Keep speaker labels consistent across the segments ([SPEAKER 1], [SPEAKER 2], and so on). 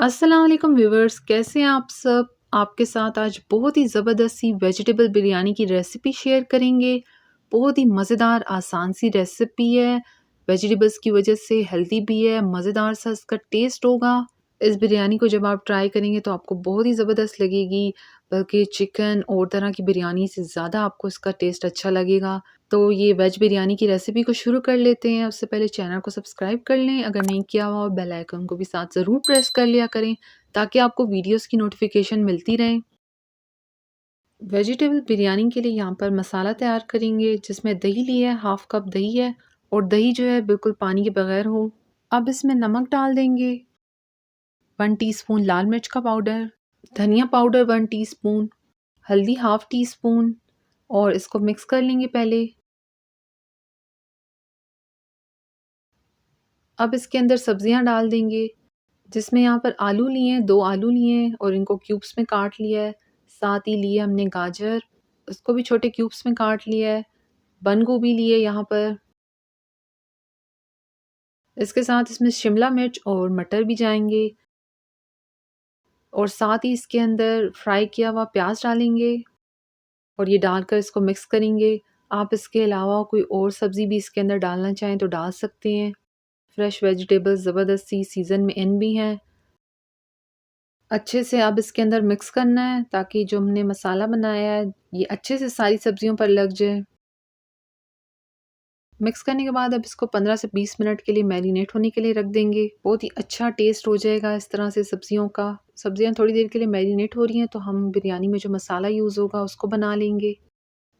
[SPEAKER 1] अस्सलाम वालेकुम व्यूवर्स, कैसे हैं आप सब। आपके साथ आज बहुत ही ज़बरदस्त सी वेजिटेबल बिरयानी की रेसिपी शेयर करेंगे। बहुत ही मज़ेदार आसान सी रेसिपी है। वेजिटेबल्स की वजह से हेल्दी भी है, मज़ेदार सा इसका टेस्ट होगा। इस बिरयानी को जब आप ट्राई करेंगे तो आपको बहुत ही ज़बरदस्त लगेगी, बल्कि चिकन और तरह की बिरयानी से ज़्यादा आपको इसका टेस्ट अच्छा लगेगा। तो ये वेज बिरयानी की रेसिपी को शुरू कर लेते हैं। उससे पहले चैनल को सब्सक्राइब कर लें, अगर नहीं किया हुआ, और बेल आइकन को भी साथ ज़रूर प्रेस कर लिया करें ताकि आपको वीडियोस की नोटिफिकेशन मिलती रहे। वेजिटेबल बिरयानी के लिए यहाँ पर मसाला तैयार करेंगे, जिसमें दही लिया है, हाफ कप दही है, और दही जो है बिल्कुल पानी के बगैर हो। अब इसमें नमक डाल देंगे, 1 टीस्पून लाल मिर्च का पाउडर, धनिया पाउडर 1 टीस्पून, हल्दी हाफ टी स्पून, और इसको मिक्स कर लेंगे पहले। अब इसके अंदर सब्जियां डाल देंगे, जिसमें यहाँ पर आलू लिए हैं, 2 आलू लिए हैं और इनको क्यूब्स में काट लिया है। साथ ही लिए हमने गाजर, उसको भी छोटे क्यूब्स में काट लिया है। बंद गोभी लिए यहाँ पर। इसके साथ इसमें शिमला मिर्च और मटर भी जाएंगे, और साथ ही इसके अंदर फ्राई किया हुआ प्याज डालेंगे और ये डालकर इसको मिक्स करेंगे। आप इसके अलावा कोई और सब्ज़ी भी इसके अंदर डालना चाहें तो डाल सकते हैं। फ्रेश वेजिटेबल्स ज़बरदस्त सी सीज़न में इन भी हैं। अच्छे से अब इसके अंदर मिक्स करना है ताकि जो हमने मसाला बनाया है ये अच्छे से सारी सब्जियों पर लग जाए। मिक्स करने के बाद अब इसको 15 से 20 मिनट के लिए मैरिनेट होने के लिए रख देंगे। बहुत ही अच्छा टेस्ट हो जाएगा इस तरह से सब्जियों का। सब्जियां थोड़ी देर के लिए मैरिनेट हो रही हैं तो हम बिरयानी में जो मसाला यूज़ होगा उसको बना लेंगे।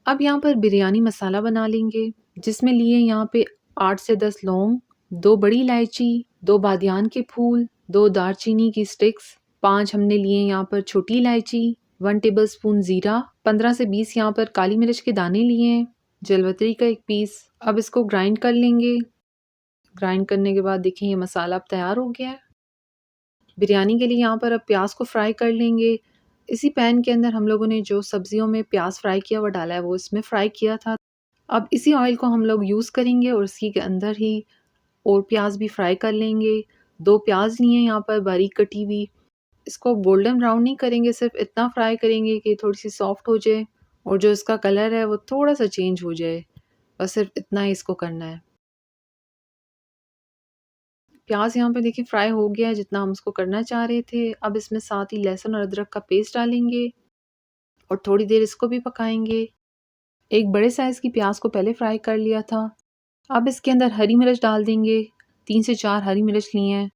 [SPEAKER 1] अब यहाँ पर बिरयानी मसाला बना लेंगे, जिसमें लिए यहाँ पे 8 से 10 लौंग, 2 बड़ी इलायची, 2 बादियान के फूल, 2 दालचीनी की स्टिक्स, 5 हमने लिए यहाँ पर छोटी इलायची, 1 टेबलस्पून ज़ीरा, 15 से 20 यहाँ पर काली मिर्च के दाने लिए हैं, जलवतरी का 1 पीस। अब इसको ग्राइंड कर लेंगे। ग्राइंड करने के बाद देखिए ये मसाला अब तैयार हो गया है। बिरयानी के लिए यहाँ पर अब प्याज को फ्राई कर लेंगे। इसी पैन के अंदर हम लोगों ने जो सब्जियों में प्याज फ्राई किया हुआ डाला है वो इसमें फ्राई किया था। अब इसी ऑयल को हम लोग यूज़ करेंगे और इसी के अंदर ही और प्याज भी फ्राई कर लेंगे। 2 प्याज लिए हैं यहाँ पर बारीक कटी हुई। इसको गोल्डन ब्राउन नहीं करेंगे, सिर्फ इतना फ्राई करेंगे कि थोड़ी सी सॉफ्ट हो जाए और जो इसका कलर है वो थोड़ा सा चेंज हो जाए। बस सिर्फ इतना ही इसको करना है। प्याज यहाँ पे देखिए फ्राई हो गया है जितना हम उसको करना चाह रहे थे। अब इसमें साथ ही लहसुन और अदरक का पेस्ट डालेंगे और थोड़ी देर इसको भी पकाएंगे। एक बड़े साइज़ की प्याज को पहले फ्राई कर लिया था। अब इसके अंदर हरी मिर्च डाल देंगे, 3 से 4 हरी मिर्च लिए हैं।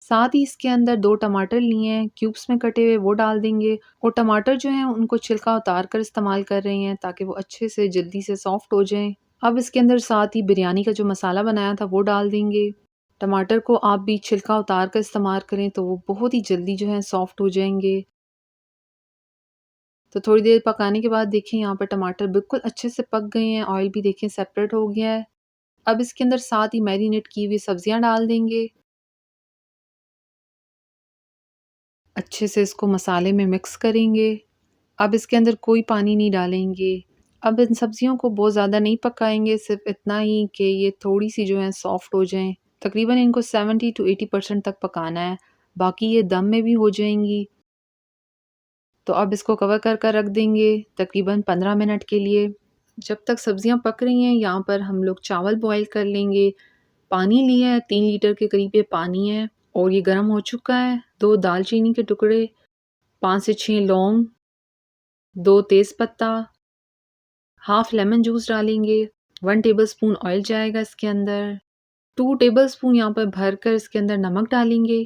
[SPEAKER 1] साथ ही इसके अंदर 2 टमाटर लिए हैं क्यूब्स में कटे हुए, वो डाल देंगे। और टमाटर जो हैं उनको छिलका उतार कर इस्तेमाल कर रहे हैं ताकि वो अच्छे से जल्दी से सॉफ्ट हो जाएं। अब इसके अंदर साथ ही बिरयानी का जो मसाला बनाया था वो डाल देंगे। टमाटर को आप भी छिलका उतार कर इस्तेमाल करें तो वो बहुत ही जल्दी जो है सॉफ्ट हो जाएंगे। तो थोड़ी देर पकाने के बाद देखिए यहाँ पर टमाटर बिल्कुल अच्छे से पक गए हैं, ऑयल भी देखिए सेपरेट हो गया है। अब इसके अंदर साथ ही मैरिनेट की हुई सब्जियां डाल देंगे। अच्छे से इसको मसाले में मिक्स करेंगे। अब इसके अंदर कोई पानी नहीं डालेंगे। अब इन सब्जियों को बहुत ज़्यादा नहीं पकाएंगे, सिर्फ इतना ही कि ये थोड़ी सी जो है सॉफ्ट हो जाएं। तकरीबन इनको 70 to 80% तक पकाना है, बाकी ये दम में भी हो जाएंगी। तो अब इसको कवर कर कर रख देंगे तकरीबन 15 मिनट के लिए। जब तक सब्जियां पक रही हैं यहाँ पर हम लोग चावल बॉईल कर लेंगे। पानी लिया है, 3 लीटर के करीब ये पानी है और ये गर्म हो चुका है। 2 दालचीनी के टुकड़े, 5 से 6 लौंग, 2 तेज़ पत्ता, हाफ लेमन जूस डालेंगे। 1 टेबलस्पून ऑयल जाएगा इसके अंदर। 2 टेबलस्पून यहाँ पर भरकर इसके अंदर नमक डालेंगे।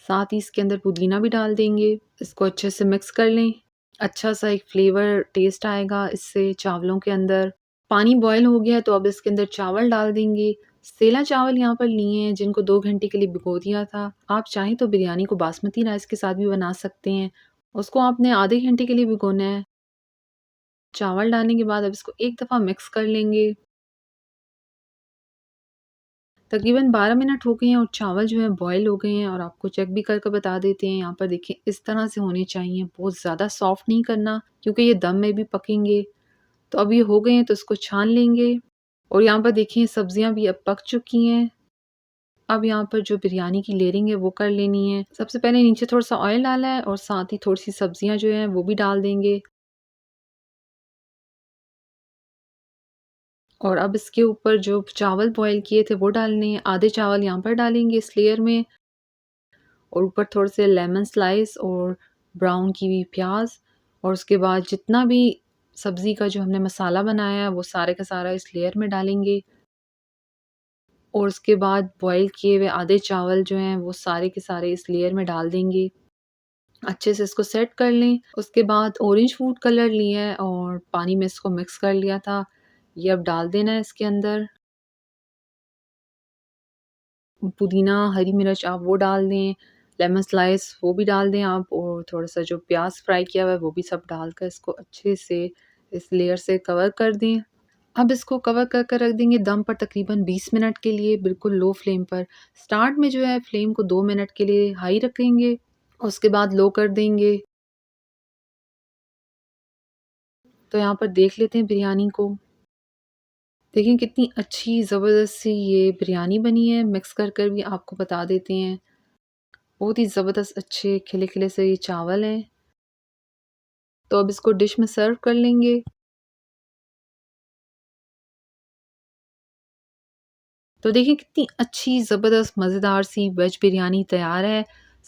[SPEAKER 1] साथ ही इसके अंदर पुदीना भी डाल देंगे। इसको अच्छे से मिक्स कर लें। अच्छा सा एक फ्लेवर टेस्ट आएगा इससे चावलों के अंदर। पानी बॉयल हो गया है तो अब इसके अंदर चावल डाल देंगे। सेला चावल यहाँ पर लिए हैं जिनको 2 घंटे के लिए भिगो दिया था। आप चाहें तो बिरयानी को बासमती राइस के साथ भी बना सकते हैं। उसको आपने आधे घंटे के लिए भिगोना है। चावल डालने के बाद अब इसको एक दफ़ा मिक्स कर लेंगे। तकरीबन 12 मिनट हो गए हैं और चावल जो है बॉयल हो गए हैं, और आपको चेक भी करके बता देते हैं। यहाँ पर देखिए इस तरह से होने चाहिए, बहुत ज़्यादा सॉफ्ट नहीं करना क्योंकि ये दम में भी पकेंगे। तो अब ये हो गए हैं तो इसको छान लेंगे। और यहाँ पर देखिए सब्जियां भी अब पक चुकी हैं। अब यहाँ पर जो बिरयानी की लेयरिंग है वो कर लेनी है। सबसे पहले नीचे थोड़ा-सा ऑयल डाला है और साथ ही थोड़ी-सी सब्जियाँ जो हैं वो भी डाल देंगे। और अब इसके ऊपर जो चावल बॉयल किए थे वो डालने हैं। आधे चावल यहाँ पर डालेंगे इस लेयर में और ऊपर थोड़े से लेमन स्लाइस और ब्राउन की हुई प्याज़ और उसके बाद जितना भी सब्ज़ी का जो हमने मसाला बनाया है वो सारे का सारा इस लेयर में डालेंगे। और उसके बाद बॉयल किए हुए आधे चावल जो हैं वो सारे के सारे इस लेयर में डाल देंगे। अच्छे से इसको सेट कर लें। उसके बाद ऑरेंज फूड कलर लिया है और पानी में इसको मिक्स कर लिया था। ये अब डाल देना है इसके अंदर। पुदीना, हरी मिर्च आप वो डाल दें, लेमन स्लाइस वो भी डाल दें आप और थोड़ा-सा जो प्याज़ फ्राई किया हुआ है वो भी सब डालकर इसको अच्छे से इस लेयर से कवर कर दें। अब इसको कवर कर कर रख देंगे दम पर तकरीबन 20 मिनट के लिए बिल्कुल लो फ्लेम पर। स्टार्ट में जो है फ्लेम को 2 मिनट के लिए हाई रखेंगे, उसके बाद लो कर देंगे। तो यहाँ पर देख लेते हैं बिरयानी को। देखिए कितनी अच्छी ज़बरदस्त सी ये बिरयानी बनी है, मिक्स कर कर भी आपको बता देते हैं। बहुत ही ज़बरदस्त अच्छे खिले-खिले से ये चावल हैं। तो अब इसको डिश में सर्व कर लेंगे। तो देखिए कितनी अच्छी ज़बरदस्त मज़ेदार सी वेज बिरयानी तैयार है।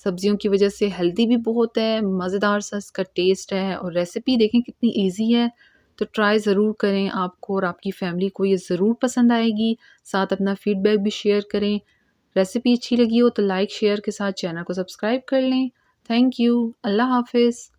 [SPEAKER 1] सब्जियों की वज़ह से हेल्दी भी बहुत है, मज़ेदार सा इसका टेस्ट है और रेसिपी देखें कितनी ईज़ी है। तो ट्राई ज़रूर करें, आपको और आपकी फैमिली को ये ज़रूर पसंद आएगी। साथ अपना फीडबैक भी शेयर करें। रेसिपी अच्छी लगी हो तो लाइक शेयर के साथ चैनल को सब्सक्राइब कर लें। Thank you. अल्लाह हाफ़िज़।